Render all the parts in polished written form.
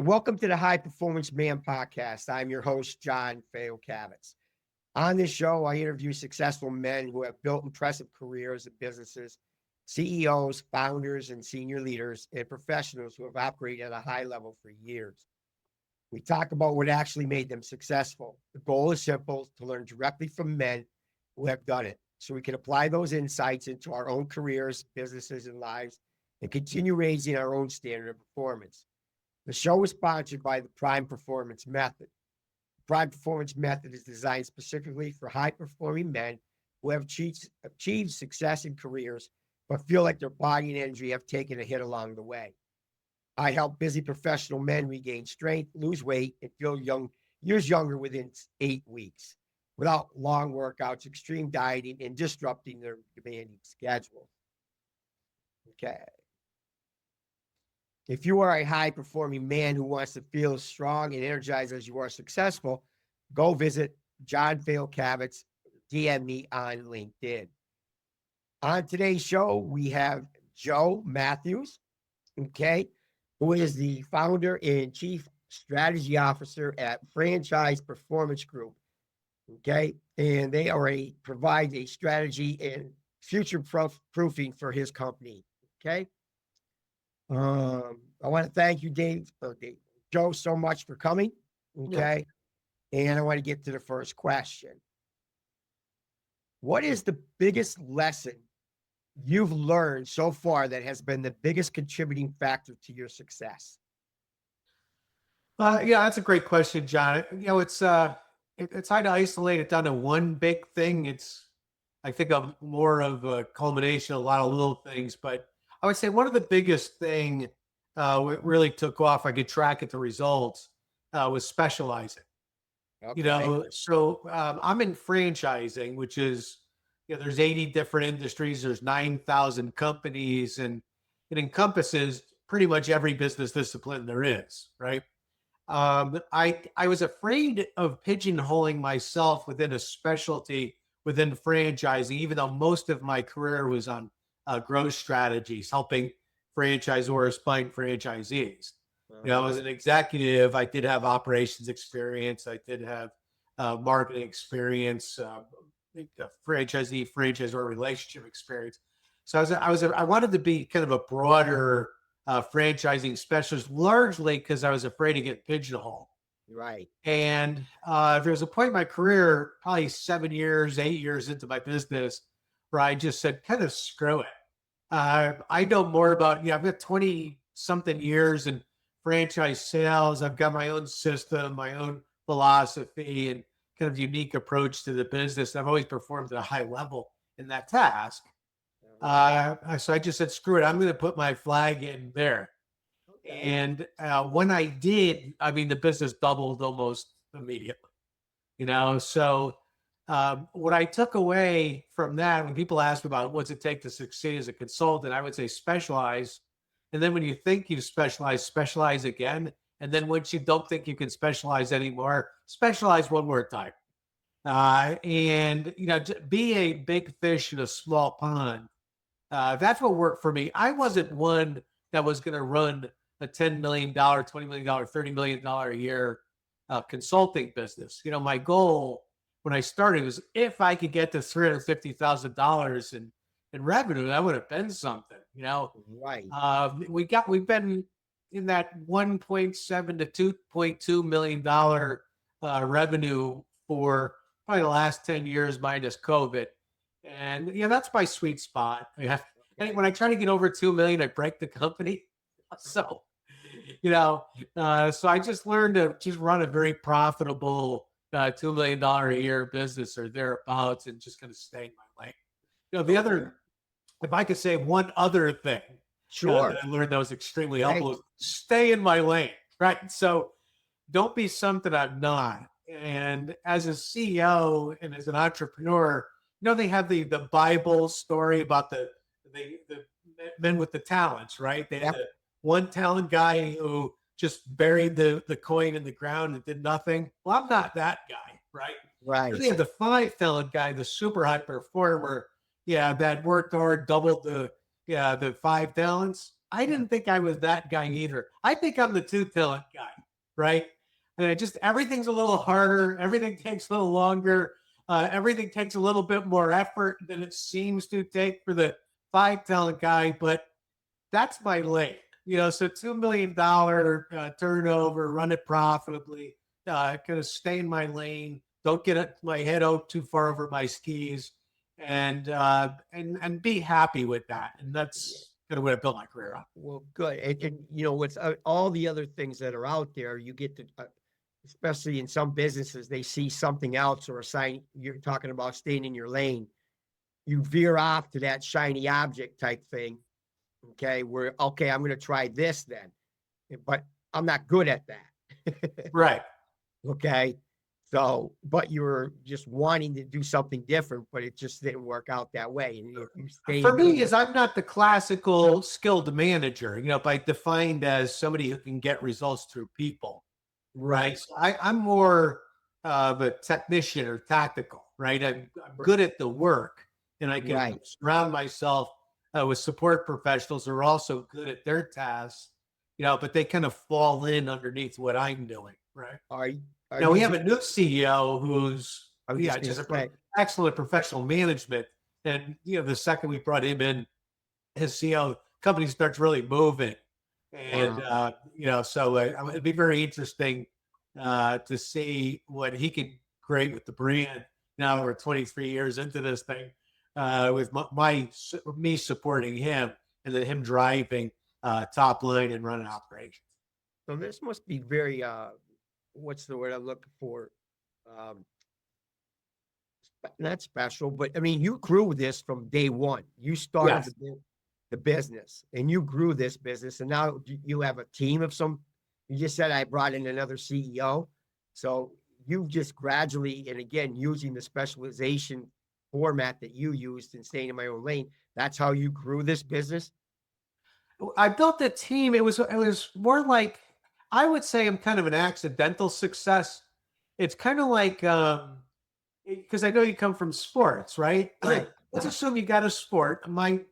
Welcome to the High Performance Man podcast. I'm your host, John Fayocavitz. On this show, I interview successful men who have built impressive careers and businesses, CEOs, founders, and senior leaders, and professionals who have operated at a high level for years. We talk about what actually made them successful. The goal is simple: to learn directly from men who have done it so we can apply those insights into our own careers, businesses, and lives and continue raising our own standard of performance. The show is sponsored by the Prime Performance Method. The Prime Performance Method is designed specifically for high-performing men who have achieved success in careers, but feel like their body and energy have taken a hit along the way. I help busy professional men regain strength, lose weight, and feel years younger within 8 weeks, without long workouts, extreme dieting, and disrupting their demanding schedule. Okay. If you are a high-performing man who wants to feel as strong and energized as you are successful, go visit John Fayocavitz, DM me on LinkedIn. On today's show, we have Joe Mathews, who is the founder and chief strategy officer at Franchise Performance Group, and they provide a strategy and future proofing for his company, I want to thank you, Joe, so much for coming. Yeah. And I want to get to the first question. What is the biggest lesson you've learned so far that has been the biggest contributing factor to your success? Yeah, that's a great question, John. It's hard to isolate it down to one big thing. I think of more of a culmination of a lot of little things, but I would say one of the biggest thing what really took off, I could track it, the results, was specializing. Okay. I'm in franchising, which is, there's 80 different industries, there's 9,000 companies, and it encompasses pretty much every business discipline there is, right? I was afraid of pigeonholing myself within a specialty within franchising, even though most of my career was on growth strategies, helping franchisors find franchisees. I was an executive. I did have operations experience. I did have marketing experience, franchisor relationship experience. So I wanted to be kind of a broader franchising specialist, largely because I was afraid to get pigeonholed. Right. And there was a point in my career, probably 8 years into my business, where I just said, kind of screw it. I know more about, I've got 20 something years in franchise sales. I've got my own system, my own philosophy, and kind of unique approach to the business. I've always performed at a high level in that task. So I just said, screw it. I'm going to put my flag in there. Okay. And when I did, the business doubled almost immediately, So what I took away from that, when people ask me about what's it take to succeed as a consultant, I would say specialize. And then when you think you've specialized, specialize again. And then once you don't think you can specialize anymore, specialize one more time. Be a big fish in a small pond. That's what worked for me. I wasn't one that was going to run a $10 million, $20 million, $30 million a year consulting business. My goal when I started was, if I could get to $350,000 in revenue, that would have been something, Right. We've been in that 1.7 to $2.2 million revenue for probably the last 10 years minus COVID. And that's my sweet spot. And when I try to get over 2 million, I break the company. So, so I just learned to just run a very profitable $2 million a year business or thereabouts, and just kind of stay in my lane. The other, if I could say one other thing, Sure. that I learned that was extremely helpful, was stay in my lane, right? So don't be something I'm not. And as a CEO and as an entrepreneur, they have the Bible story about the men with the talents, right? They had the one talent guy who just buried the coin in the ground and did nothing. Well, I'm not that guy, right? Right. They have the 5 talent guy, the super high performer, that worked hard, doubled the 5 talents. I didn't think I was that guy either. I think I'm the two-talent guy, right? And everything's a little harder. Everything takes a little longer. Everything takes a little bit more effort than it seems to take for the five-talent guy, but that's my lane. So $2 million turnover, run it profitably, kind of stay in my lane, don't get my head out too far over my skis, and be happy with that. And that's kind of what I built my career on. Well, good. And what's all the other things that are out there, you get to, especially in some businesses, they see something else or a sign. You're talking about staying in your lane. You veer off to that shiny object type thing. Okay. I'm going to try this then, but I'm not good at that. Right. Okay. So, but you were just wanting to do something different, but it just didn't work out that way. And if you stay For me, is I'm not the classical skilled manager, by defined as somebody who can get results through people. Right. So I'm more of a technician or tactical, right? I'm good at the work, and I can surround myself with support professionals who are also good at their tasks, but they kind of fall in underneath what I'm doing. Right. Now we have a new CEO who's just excellent professional management. And, the second we brought him in, his CEO, company starts really moving. And, so it'd be very interesting to see what he can create with the brand. Now we're 23 years into this thing with me supporting him and then him driving top line and running operations. So this must be very, what's the word I'm looking for? Not special, but I mean, you grew this from day one. You started the business and you grew this business, and now you have a team of you just said I brought in another CEO. So you just gradually, and again, using the specialization format that you used and staying in my own lane, that's how you grew this business. I built a team. It was more like, I would say I'm kind of an accidental success. It's kind of like, because I know you come from sports, right? Let's assume you got a sport. Mine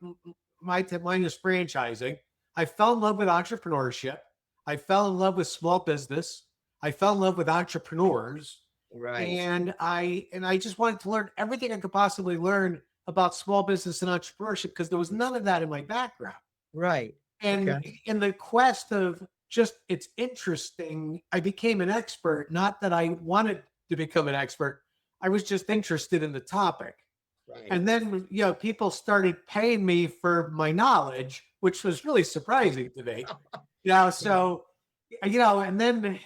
is franchising. I fell in love with entrepreneurship. I fell in love with small business. I fell in love with entrepreneurs. Right. And I just wanted to learn everything I could possibly learn about small business and entrepreneurship, because there was none of that in my background. Right. And in the quest of it's interesting, I became an expert. Not that I wanted to become an expert. I was just interested in the topic. Right. And then, people started paying me for my knowledge, which was really surprising to me. So, and then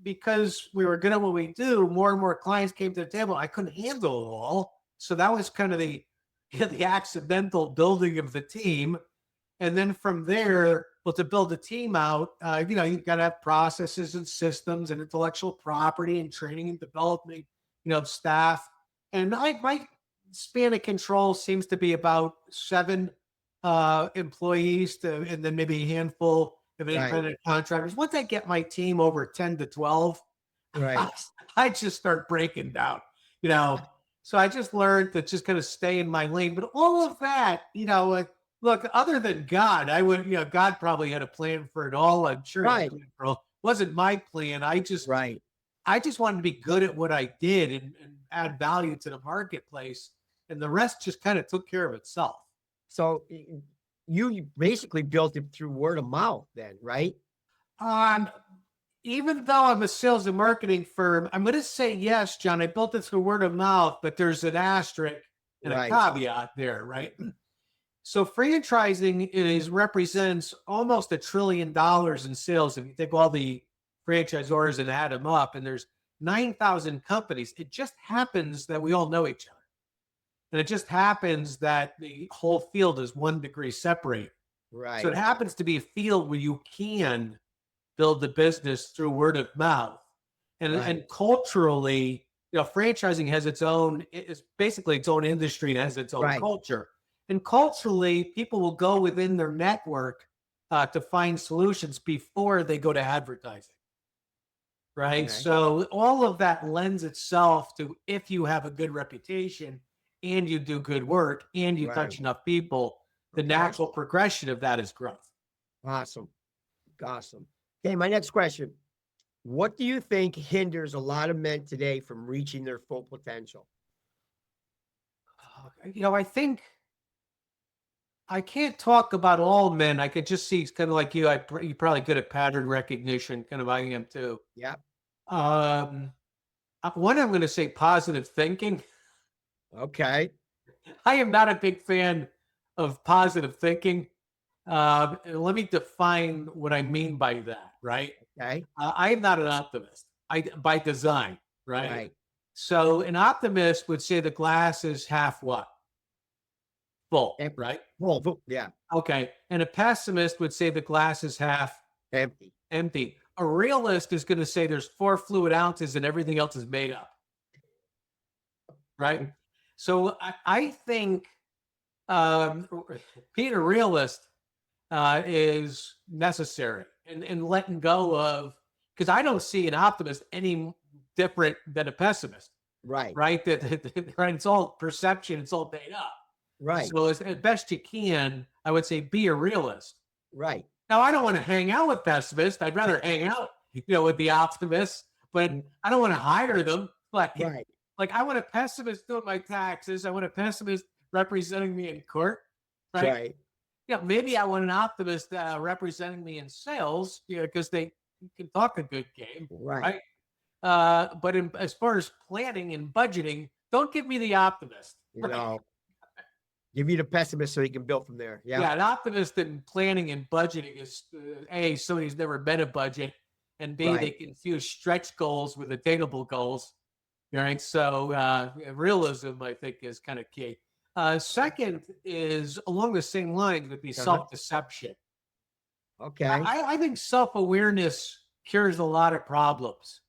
because we were good at what we do, more and more clients came to the table. I couldn't handle it all. So that was kind of the accidental building of the team. And then from there, to build a team out, you've got to have processes and systems and intellectual property and training and development, staff. And my span of control seems to be about 7 employees and then maybe a handful of independent contractors. Once I get my team over 10 to 12, I just start breaking down, So I just learned to just kind of stay in my lane. But all of that, look, other than God, God probably had a plan for it all. I'm sure it wasn't my plan. I just wanted to be good at what I did and add value to the marketplace. And the rest just kind of took care of itself. So you basically built it through word of mouth then, right? Even though I'm a sales and marketing firm, I'm going to say yes, John, I built it through word of mouth, but there's an asterisk and a caveat there, right? So franchising represents almost $1 trillion in sales. If you take all the franchisors and add them up, and there's 9,000 companies, it just happens that we all know each other. And it just happens that the whole field is 1 degree separated. Right. So it happens to be a field where you can build the business through word of mouth. And culturally, franchising has it's basically its own industry and has its own culture. And culturally, people will go within their network to find solutions before they go to advertising. Right. Okay. So all of that lends itself to, if you have a good reputation and you do good work and you touch enough people, the natural progression of that is growth. Awesome. Awesome. Okay, my next question. What do you think hinders a lot of men today from reaching their full potential? I think I can't talk about all men. I could just see it's kind of like you. You're probably good at pattern recognition, kind of I am too. Yeah. Um, One, I'm going to say positive thinking. Okay. I am not a big fan of positive thinking. And let me define what I mean by that, right? Okay. I am not an optimist. By design, right? Right. So an optimist would say the glass is half what? Full, Empty. right? Well, yeah. Okay. And a pessimist would say the glass is half Empty. empty. A realist is going to say there's 4 fluid ounces and everything else is made up, right? So I think um, being a realist is necessary, and letting go of, because I don't see an optimist any different than a pessimist, Right. right? Right, it's all perception, it's all made up. Right. So as best you can, I would say be a realist. Right. Now I don't want to hang out with pessimists. I'd rather hang out, with the optimists, but I don't want to hire them. Right. Like I want a pessimist doing my taxes. I want a pessimist representing me in court, right? Right. Yeah, maybe I want an optimist representing me in sales, because they can talk a good game, Right. right? But as far as planning and budgeting, don't give me the optimist. You know, give you the pessimist so you can build from there. Yeah. Yeah, an optimist in planning and budgeting is A, somebody who's never been a budget, and B, they Right. confuse stretch goals with attainable goals. All right. So realism, I think, is kind of key. Second is along the same lines would be self-deception. Okay. I think self-awareness cures a lot of problems.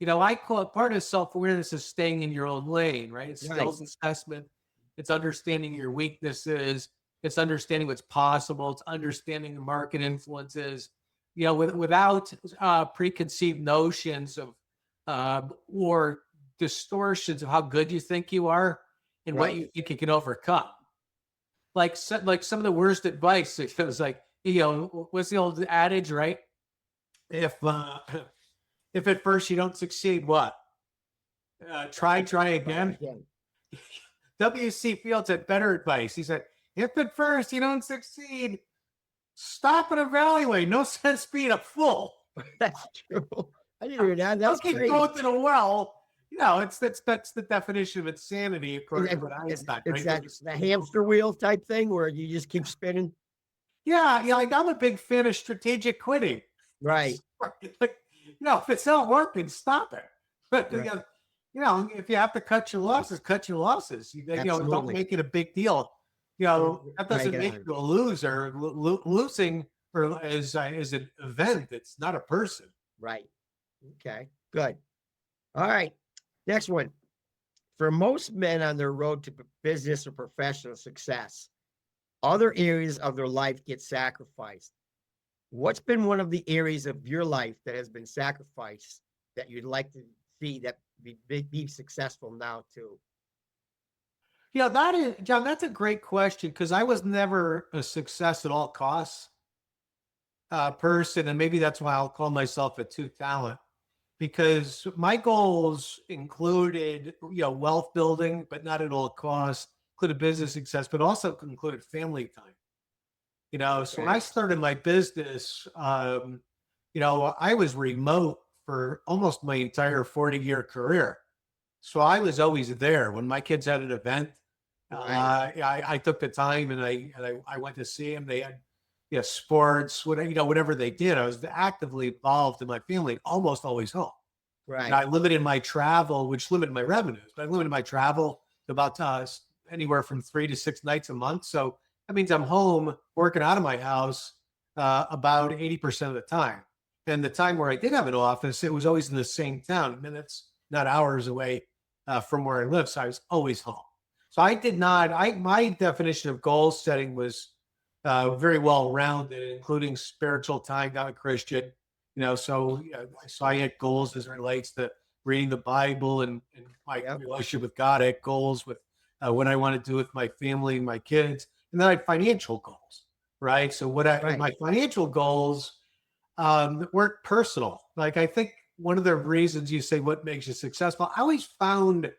I call it, part of self-awareness is staying in your own lane, right? It's Right. skills assessment. It's understanding your weaknesses. It's understanding what's possible. It's understanding the market influences, without preconceived notions of or distortions of how good you think you are and what Right. you think you can overcome. Like some of the worst advice, it was like, what's the old adage, right? If if at first you don't succeed, what? Try again. Again. W.C. Fields had better advice. He said, if at first you don't succeed, stop and evaluate. No sense being a fool. That's true. I didn't hear that. That's keep great. going to the well. That's the definition of insanity, according to what Einstein. It's that the hamster wheel type thing where you just keep spinning. Yeah, like I'm a big fan of strategic quitting. Right. Like, if it's not working, stop it. But Right. if you have to cut your losses, cut your losses. Don't Absolutely. make it a big deal. That doesn't Drag it make on. you a loser. Losing is an event. It's not a person. Right. Okay. Good. All right. Next one. For most men on their road to business or professional success, other areas of their life get sacrificed. What's been one of the areas of your life that has been sacrificed that you'd like to see that be successful now too? Yeah, that is, John, that's a great question, because I was never a success at all costs person. And maybe that's why I'll call myself a two talent, because my goals included, wealth building, but not at all costs, included business success, but also included family time. So when I started my business, I was remote for almost my entire 40-year career. So I was always there when my kids had an event. Right. I took the time and I went to see them. They had sports, whatever they did. I was actively involved in my family, almost always home. Right. And I limited my travel, which limited my revenues, but I limited my travel to about anywhere from 3 to 6 nights a month. So that means I'm home working out of my house about 80% of the time. And the time where I did have an office, it was always in the same town, minutes, not hours away from where I live. So I was always home. So I did not, my definition of goal setting was very well rounded, including spiritual time. I'm a Christian, so I had goals as it relates to reading the Bible and my relationship with God. I had goals with what I wanted to do with my family and my kids. And then I had financial goals. right? So Right. my financial goals weren't personal. Like I think one of the reasons you say what makes you successful, I always found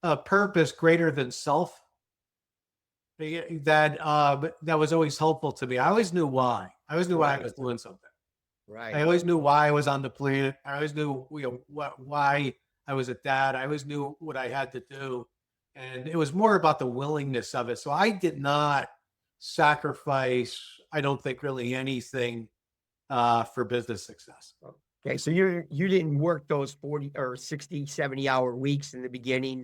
a purpose greater than self that was always helpful to me. I always knew why. I always knew why I Right. was doing something. I Right. always knew why I was on the planet. I always knew why I was a dad. I always knew what I had to do. And it was more about the willingness of it. So I did not sacrifice, I don't think, really anything for business success. Okay. So you didn't work those 40 or 60, 70-hour weeks in the beginning,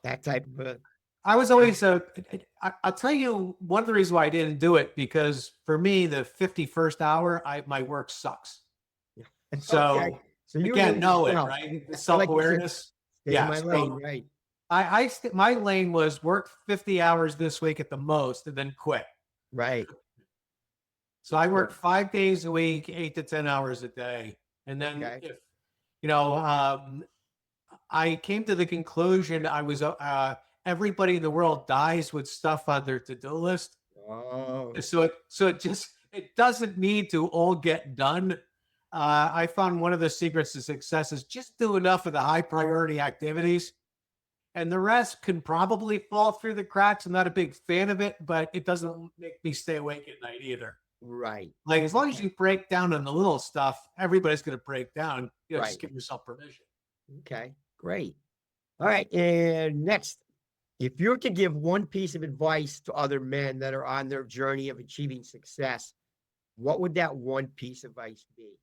that type of I was always I'll tell you one of the reasons why I didn't do it, because for me, the 51st hour, my work sucks. okay. So So you again, knew, know it, well, right? The I like you said, self-awareness. stay in Yeah. my lane, So right? my lane was work 50 hours this week at the most and then quit. Right. So I Good. worked 5 days a week, 8 to 10 hours a day. And then Okay. if, you know, I came to the conclusion everybody in the world dies with stuff on their to-do list. Oh, So it doesn't need to all get done. I found one of the secrets to success is just do enough of the high priority activities, and the rest can probably fall through the cracks. I'm not a big fan of it, but it doesn't make me stay awake at night either. right. Like as long as you break down on the little stuff, everybody's going to break down. Just Right. give yourself permission. Okay. Great. All right. And next, if you were to give one piece of advice to other men that are on their journey of achieving success, what would that one piece of advice be?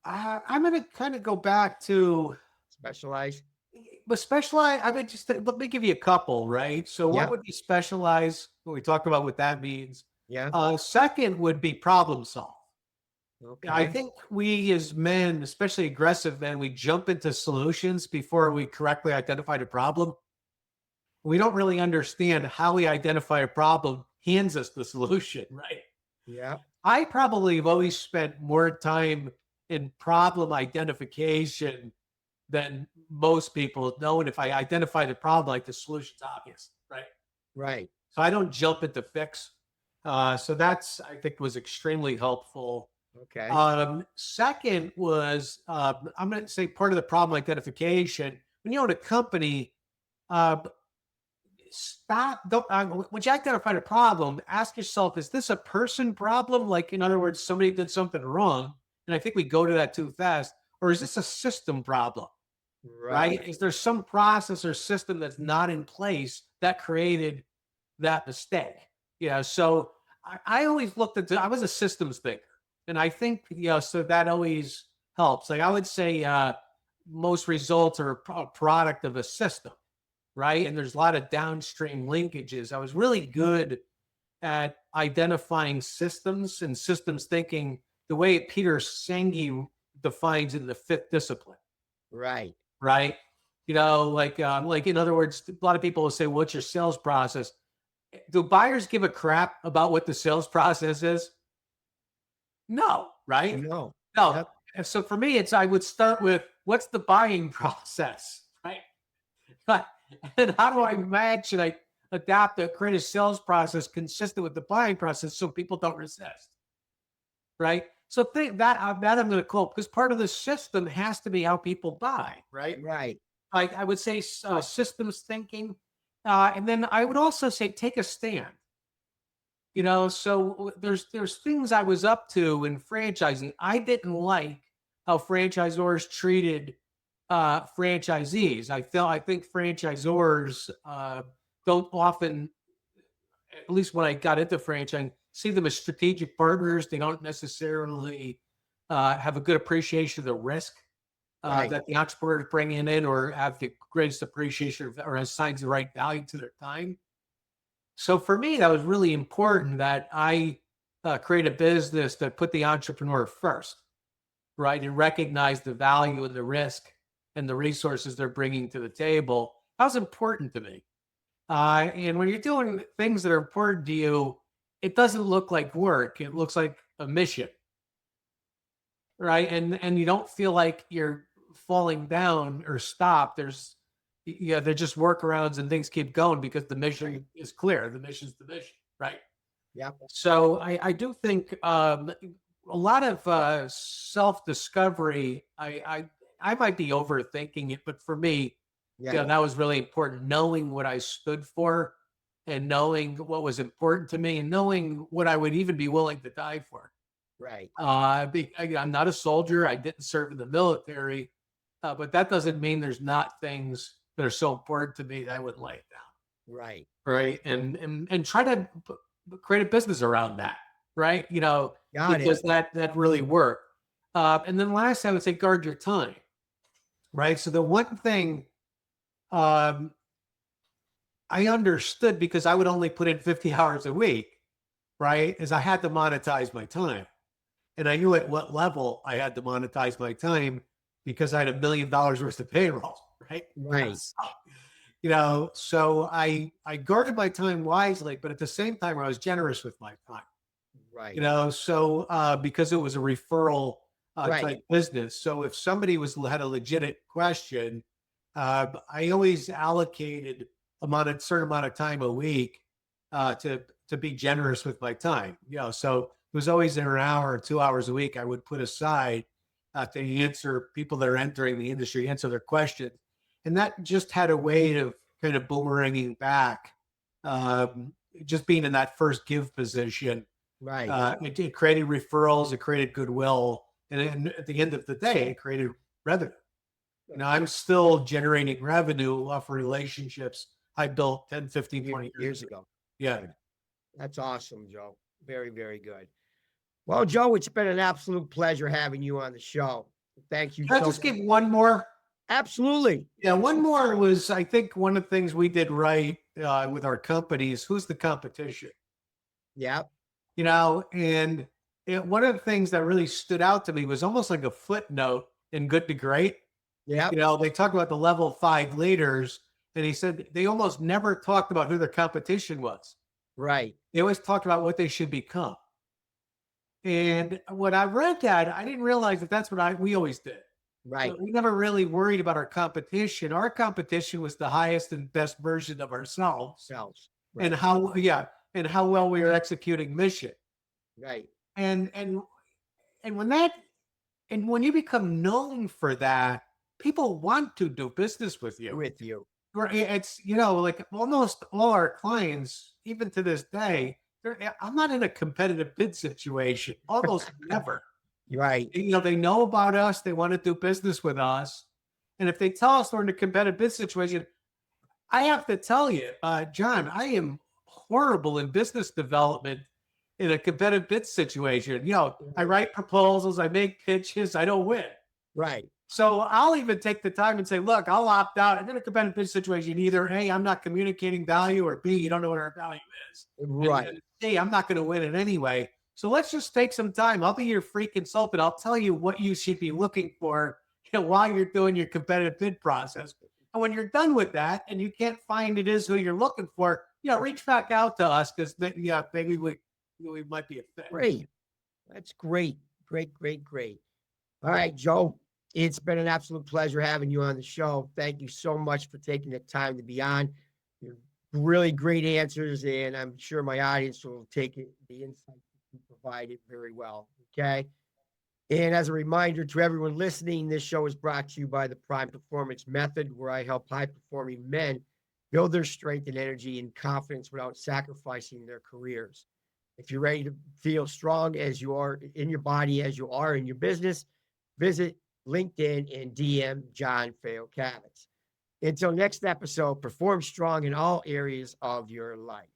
I'm going to kind of go back to Specialize? but specialize. I mean, just let me give you a couple, right? So, what Yeah. would be specialize? We talked about what that means. Yeah. Second would be problem solve. I Okay. think we as men, especially aggressive men, we jump into solutions before we correctly identify the problem. We don't really understand how we identify a problem hands us the solution, right? Yeah. I probably have always spent more time in problem identification than most people know. And if I identify the problem, like the solution's obvious, right? Right. So I don't jump into fix. So that's, I think, was extremely helpful. Okay. Second was, I'm going to say part of the problem identification. When you own a company, uh, when you identify the problem, ask yourself, is this a person problem? Like, in other words, somebody did something wrong. And I think we go to that too fast. Or is this a system problem? Right. Right? Is there some process or system that's not in place that created that mistake? So I always looked at, I was a systems thinker. And I think, so that always helps. Like I would say, most results are a product of a system, right? And there's a lot of downstream linkages. I was really good at identifying systems and systems thinking the way Peter Senge defines in the fifth discipline. Right. Right? Like in other words, a lot of people will say, "What's your sales process?" Do buyers give a crap about what the sales process is? No, right? No. No. Yep. And so for me, I would start with what's the buying process, right? But and how do I match and I adapt to create a sales process consistent with the buying process so people don't resist, right? So think that I'm going to quote because part of the system has to be how people buy, right? Right. Like I would say systems thinking. And then I would also say take a stand. So there's things I was up to in franchising. I didn't like how franchisors treated franchisees. I think franchisors don't often, at least when I got into franchising, see them as strategic partners. They don't necessarily have a good appreciation of the risk Right. that the entrepreneur is bringing in, or have the greatest appreciation or assigns the right value to their time. So for me, that was really important that I create a business that put the entrepreneur first, right, and recognize the value and the risk and the resources they're bringing to the table. That was important to me. And when you're doing things that are important to you, it doesn't look like work. It looks like a mission, right? And you don't feel like you're falling down or stopped. They're just workarounds and things keep going because the mission is clear. The mission's the mission. right? Yeah. So I do think a lot of self-discovery, I might be overthinking it, but for me, Yeah. that was really important. Knowing what I stood for and knowing what was important to me and knowing what I would even be willing to die for. Right. I'm not a soldier. I didn't serve in the military, but that doesn't mean there's not things that are so important to me that I would lay it down. Right. Right. And try to create a business around that. Right. Got it. Because that really worked. And then last, I would say guard your time. Right. So the one thing um, I understood because I would only put in 50 hours a week, right, is I had to monetize my time. And I knew at what level I had to monetize my time because I had $1 million worth of payroll, right? Right. So I guarded my time wisely, but at the same time, I was generous with my time. Right. So because it was a referral Right. type business. So if somebody had a legitimate question, I always allocated a certain amount of time a week to be generous with my time. So it was always an hour or 2 hours a week I would put aside to answer people that are entering the industry, answer their questions, and that just had a way of kind of boomeranging back. Just being in that first give position, Right. it created referrals, it created goodwill, and then at the end of the day, it created revenue. I'm still generating revenue off of relationships I built 10, 15, 20 Years ago. Yeah. That's awesome, Joe. Very, very good. Well, Joe, it's been an absolute pleasure having you on the show. Thank you Can I so just much. give one more? Absolutely. Yeah, one more was, I think one of the things we did right with our company is who's the competition? Yeah. And one of the things that really stood out to me was almost like a footnote in Good to Great. Yeah. They talk about the level 5 leaders, and he said they almost never talked about who their competition was. Right. They always talked about what they should become. And when I read that, I didn't realize that that's what we always did. Right. We never really worried about our competition. Our competition was the highest and best version of ourselves, Selves. and Right. how well we were executing mission. Right. And when you become known for that, people want to do business with you. With you. It's like almost all our clients, even to this day, I'm not in a competitive bid situation. Almost never. Right. They know about us. They want to do business with us. And if they tell us we're in a competitive bid situation, I have to tell you, John, I am horrible in business development in a competitive bid situation. I write proposals, I make pitches, I don't win. Right. So I'll even take the time and say, look, I'll opt out. And in a competitive bid situation, either A, I'm not communicating value, or B, you don't know what our value is. Right. And C, I'm not going to win it anyway. So let's just take some time. I'll be your free consultant. I'll tell you what you should be looking for while you're doing your competitive bid process. And when you're done with that and you can't find it is who you're looking for, reach back out to us because maybe we might be a fit. Great. That's great. Great, great, great. All right, Joe, it's been an absolute pleasure having you on the show. Thank you so much for taking the time to be on. You're really great answers, and I'm sure my audience will take the insight you provided very well. Okay. And as a reminder to everyone listening, this show is brought to you by the Prime Performance Method, where I help high-performing men build their strength and energy and confidence without sacrificing their careers. If you're ready to feel strong as you are in your body, as you are in your business, visit LinkedIn and DM John Fayocavitz. Until next episode, perform strong in all areas of your life.